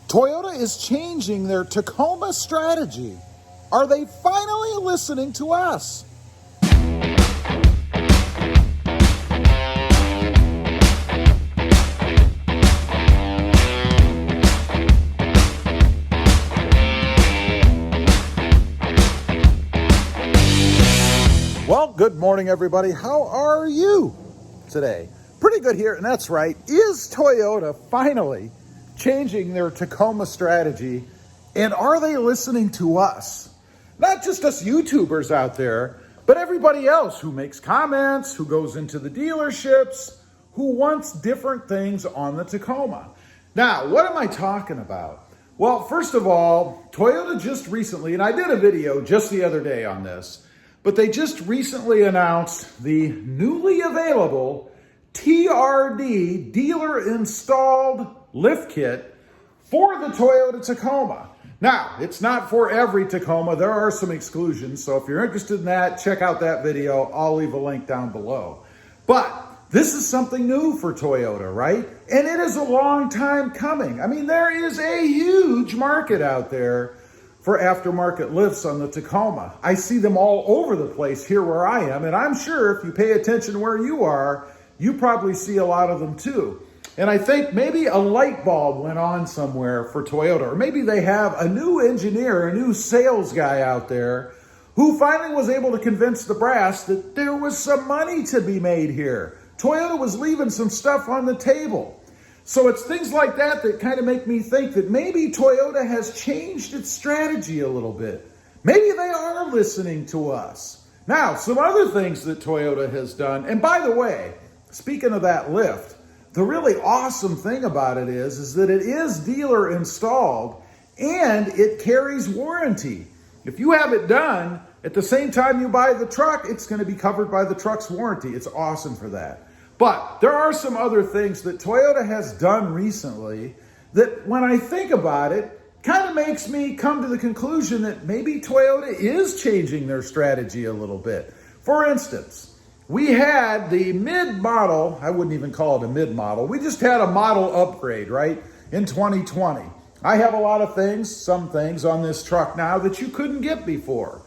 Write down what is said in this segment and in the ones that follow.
Toyota is changing their Tacoma strategy. Are they finally listening to us? Well, good morning, everybody. How are you today? Pretty good here, and that's right. Is Toyota finally changing their Tacoma strategy, and are they listening to us? Not just us YouTubers out there, but everybody else who makes comments, who goes into the dealerships, who wants different things on the Tacoma. Now, what am I talking about? Well, first of all, Toyota just recently, and I did a video just the other day on this, but they just recently announced the newly available TRD dealer installed lift kit for the Toyota Tacoma. Now, it's not for every Tacoma. There are some exclusions. So if you're interested in that, check out that video. I'll leave a link down below. But this is something new for Toyota, right? And it is a long time coming. I mean, there is a huge market out there for aftermarket lifts on the Tacoma. I see them all over the place here where I am. And I'm sure if you pay attention where you are, you probably see a lot of them too. And I think maybe a light bulb went on somewhere for Toyota, or maybe they have a new engineer, a new sales guy out there who finally was able to convince the brass that there was some money to be made here. Toyota was leaving some stuff on the table. So it's things like that that kind of make me think that maybe Toyota has changed its strategy a little bit. Maybe they are listening to us. Now, some other things that Toyota has done, and by the way, speaking of that lift, the really awesome thing about it is that it is dealer installed and it carries warranty. If you have it done at the same time you buy the truck, it's going to be covered by the truck's warranty. It's awesome for that. But there are some other things that Toyota has done recently that when I think about it, kind of makes me come to the conclusion that maybe Toyota is changing their strategy a little bit. For instance, we had the mid-model, I wouldn't even call it a mid-model, we just had a model upgrade, right, in 2020. I have a lot of things, some things on this truck now that you couldn't get before.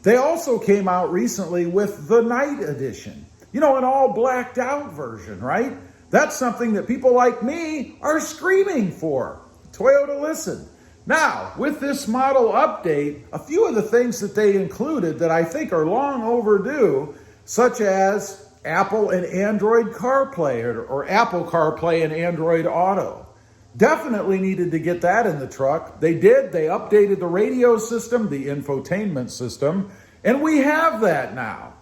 They also came out recently with the Night Edition, you know, an all blacked out version, right? That's something that people like me are screaming for. Toyota, listen. Now, with this model update, a few of the things that they included that I think are long overdue, such as Apple and Android CarPlay or Apple CarPlay and Android Auto. Definitely needed to get that in the truck. They did. They updated the radio system, the infotainment system, and we have that now.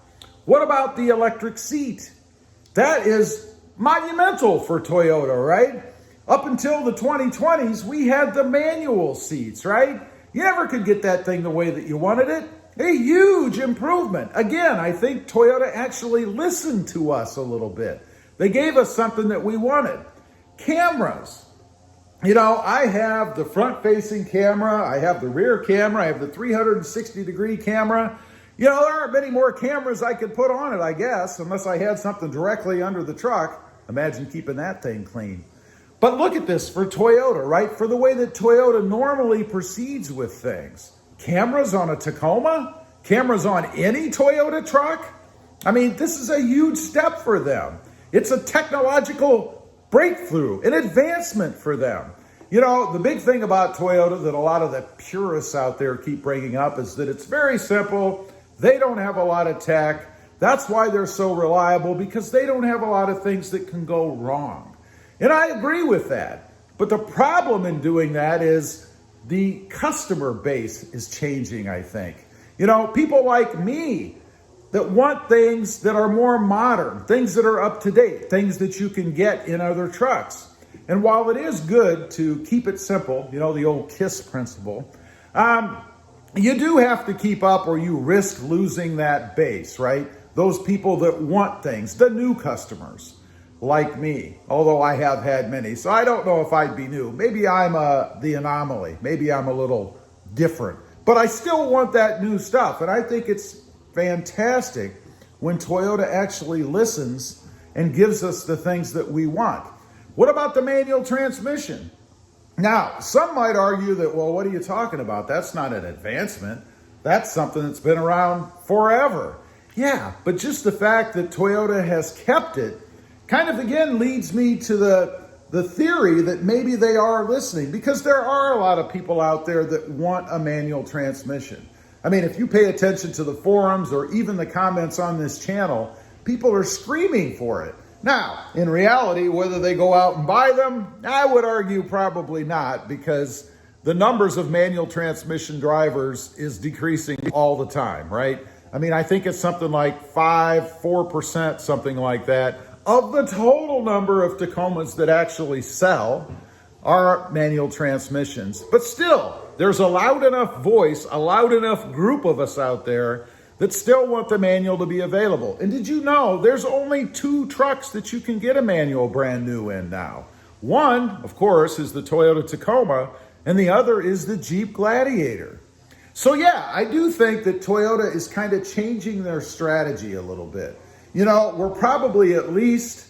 What about the electric seat? That is monumental for Toyota, right? Up until the 2020s, we had the manual seats, right? You never could get that thing the way that you wanted it. A huge improvement. Again, I think Toyota actually listened to us a little bit. They gave us something that we wanted. Cameras. You know, I have the front-facing camera. I have the rear camera. I have the 360-degree camera. You know, there aren't many more cameras I could put on it, I guess, unless I had something directly under the truck. Imagine keeping that thing clean. But look at this for Toyota, right? For the way that Toyota normally proceeds with things. Cameras on a Tacoma? Cameras on any Toyota truck? I mean, this is a huge step for them. It's a technological breakthrough, an advancement for them. You know, the big thing about Toyota that a lot of the purists out there keep bringing up is that it's very simple. They don't have a lot of tech. That's why they're so reliable, because they don't have a lot of things that can go wrong. And I agree with that. But the problem in doing that is the customer base is changing, I think. You know, people like me that want things that are more modern, things that are up to date, things that you can get in other trucks. And while it is good to keep it simple, you know, the old KISS principle, you do have to keep up or you risk losing that base, right? Those people that want things, the new customers. Like me, although I have had many. So I don't know if I'd be new. Maybe I'm the anomaly. Maybe I'm a little different. But I still want that new stuff. And I think it's fantastic when Toyota actually listens and gives us the things that we want. What about the manual transmission? Now, some might argue that, well, what are you talking about? That's not an advancement. That's something that's been around forever. Yeah, but just the fact that Toyota has kept it kind of again leads me to the theory that maybe they are listening, because there are a lot of people out there that want a manual transmission. I mean, if you pay attention to the forums or even the comments on this channel, people are screaming for it. Now, in reality, whether they go out and buy them, I would argue probably not, because the numbers of manual transmission drivers is decreasing all the time, right? I mean, I think it's something like 4%, something like that, of the total number of Tacomas that actually sell are manual transmissions. But still, there's a loud enough voice, a loud enough group of us out there that still want the manual to be available. And did you know there's only 2 trucks that you can get a manual brand new in now? One, of course, is the Toyota Tacoma, and the other is the Jeep Gladiator. So yeah, I do think that Toyota is kind of changing their strategy a little bit. You know, we're probably at least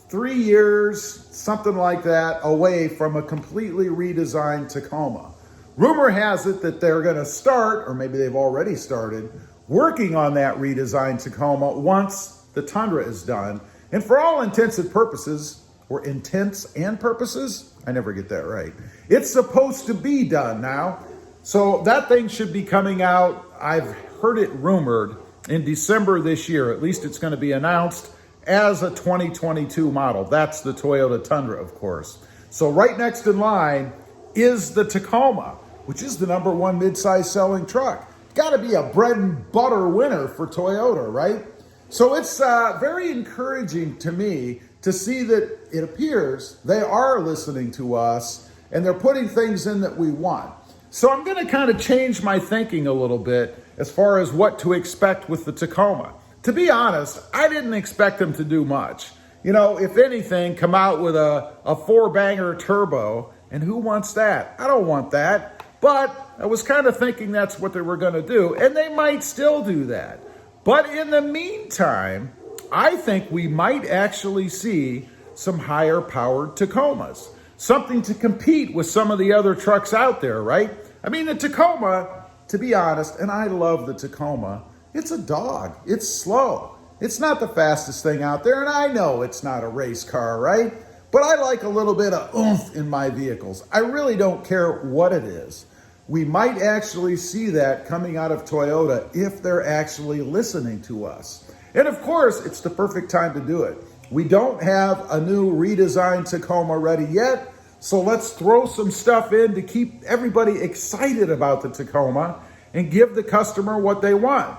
3 years, something like that, away from a completely redesigned Tacoma. Rumor has it that they're going to start, or maybe they've already started, working on that redesigned Tacoma once the Tundra is done. And for all intents and purposes, or intents and purposes, I never get that right, it's supposed to be done now. So that thing should be coming out, I've heard it rumored, in December this year. At least it's going to be announced as a 2022 model. That's the Toyota Tundra, of course. So right next in line is the Tacoma, which is the #1 midsize selling truck. Got to be a bread and butter winner for Toyota, right? So it's very encouraging to me to see that it appears they are listening to us and they're putting things in that we want. So I'm going to kind of change my thinking a little bit as far as what to expect with the Tacoma. To be honest, I didn't expect them to do much. You know, if anything, come out with a 4-banger turbo, and who wants that? I don't want that. But I was kind of thinking that's what they were going to do, and they might still do that. But in the meantime, I think we might actually see some higher powered Tacomas. Something to compete with some of the other trucks out there, right? I mean, the Tacoma, to be honest, and I love the Tacoma, it's a dog. It's slow. It's not the fastest thing out there, and I know it's not a race car, right? But I like a little bit of oomph in my vehicles. I really don't care what it is. We might actually see that coming out of Toyota if they're actually listening to us. And of course, it's the perfect time to do it. We don't have a new redesigned Tacoma ready yet, so let's throw some stuff in to keep everybody excited about the Tacoma and give the customer what they want.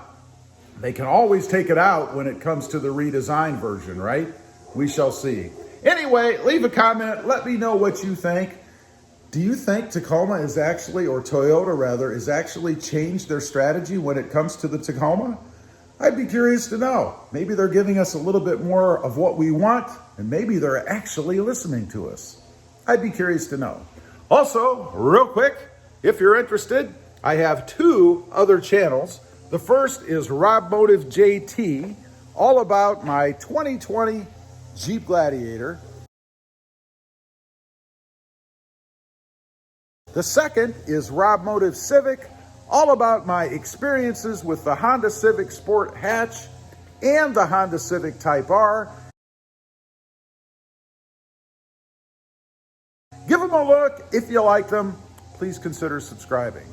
They can always take it out when it comes to the redesigned version, right? We shall see. Anyway, leave a comment. Let me know what you think. Do you think Tacoma is actually, or Toyota rather, is actually changed their strategy when it comes to the Tacoma? I'd be curious to know. Maybe they're giving us a little bit more of what we want, and maybe they're actually listening to us. I'd be curious to know. Also, real quick, if you're interested, I have 2 other channels. The first is RobMotive JT, all about my 2020 Jeep Gladiator. The second is RobMotive Civic, all about my experiences with the Honda Civic Sport Hatch and the Honda Civic Type R. Give them a look. If you like them, please consider subscribing.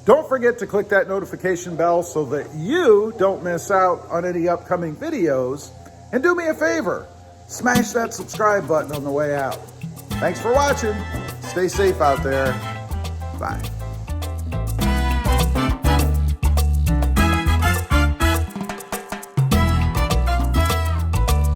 Don't forget to click that notification bell so that you don't miss out on any upcoming videos. And do me a favor, smash that subscribe button on the way out. Thanks for watching. Stay safe out there. Bye.